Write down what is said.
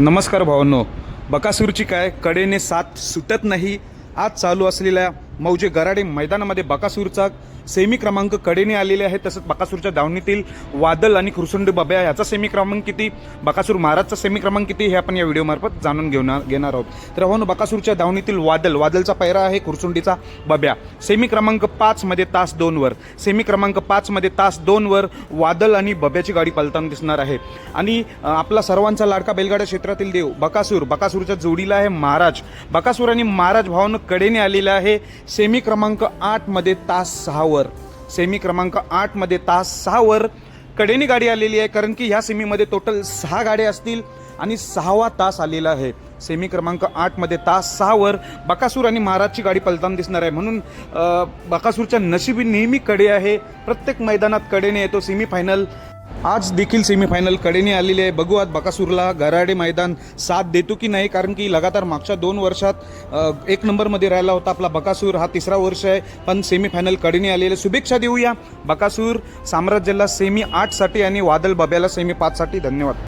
नमस्कार भावांनो, बकासूरची काय कडेने साथ सुटत नाही। आज चालू असलेल्या मौजे गराडे मैदानामध्ये बकासूरचा सेमी क्रमांक कडेने आलेले आहे। तसंच बकासूरच्या दावणीतील वादल आणि खुरसुंड बब्या याचा सेमी क्रमांक किती, बकासूर महाराजचा सेमी क्रमांक किती हे आपण या व्हिडिओ मार्फत जाणून घेणार आहोत। तर भावांनो, बकासूरच्या दावणीतील वादलचा पैरा आहे खुरसुंडीचा बब्या। सेमी क्रमांक 5 मध्ये तास 2 वर, सेमी क्रमांक 5 मध्ये तास 2 वर वादल आणि बब्याची गाडी पलताना दिसणार आहे। आणि आपला सर्वांचा लाडका बैलगाडा क्षेत्रातील देव बकासूरच्या जोडीला आहे महाराज। बकासूर आणि महाराज भावांनो कडेने आलेला आहे सेमी क्रमांक 8 मध्ये तास 6 वर। सेमी क्रमांक 8 मध्ये तास 6 वर कडेने गाडी आलेली आहे, कारण की ह्या सेमीमध्ये टोटल 6 गाड्या असतील आणि 6वा तास आलेला आहे। सेमी क्रमांक 8 मध्ये तास 6 वर बकासूर आणि महाराजची गाडी पलताना दिसणार आहे। म्हणून बकासूरच्या नशिबी नेहमी कडे आहे, प्रत्येक मैदानात कडेने येतो। सेमीफायनल आज देखील सेमीफायनल कडेने आलेली आहे। बघू आज बकासूरला गराडे मैदान साथ देतो की नाही, कारण की लगातार मागच्या 2 वर्षात 1 नंबरमध्ये राहिला होता आपला बकासूर। हा 3रा वर्ष आहे, पण सेमीफायनल कडेने आलेले। शुभेच्छा देऊया बकासूर साम्राज्याला सेमी 8 साठी आणि वादल बब्याला सेमी 5 साठी। धन्यवाद।